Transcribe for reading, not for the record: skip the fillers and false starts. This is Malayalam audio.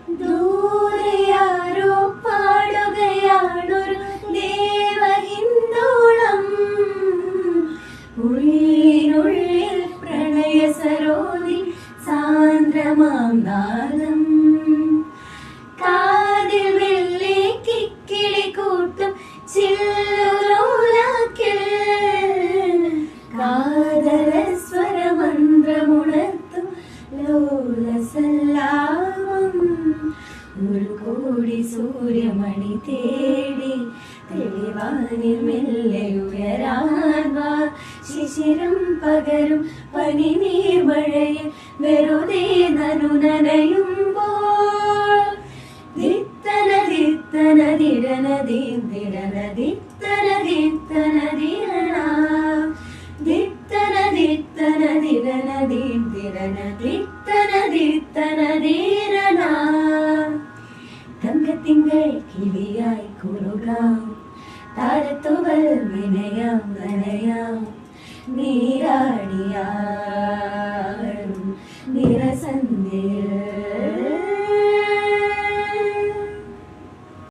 ദൂരെയാരോ പാടുകയാണൊരു ദേവഹിന്ദോളം, ഉള്ളിനുള്ളിൽ പ്രണയ സരോദി സാന്ദ്രമാം നാദം. കാതിൽ വെള്ളി കിക്കിളി കൂട്ടും ചില്ലുലോലാക്കിൽ, കാതര സ്വരമന്ത്രമുണർത്തും ലോലസല്ലാപം. ഒരു കോടി സൂര്യമണി തേടി തെളിവാനിൽ മെല്ലെ ഉയരാൻ വാ. ശിശിരം പകരും പനി നീർമഴയിൽ വെറുതെ നനയുമ്പോൾ, ദിത്തന ദിത്തന ദിരന ദിരന ദിത്തന ദിത്തന ദിരണ, ദിത്തന ദിത്തന ദിരന ദിരന ദിത്തന ദിത്തന ദിരണ. തങ്കത്തിങ്കൾ കിളിയായി കുറുകാം, താരത്തുവൽ വിനയം നനയാം. നീരാടിയാടും നിറസന്ധ്യയിൽ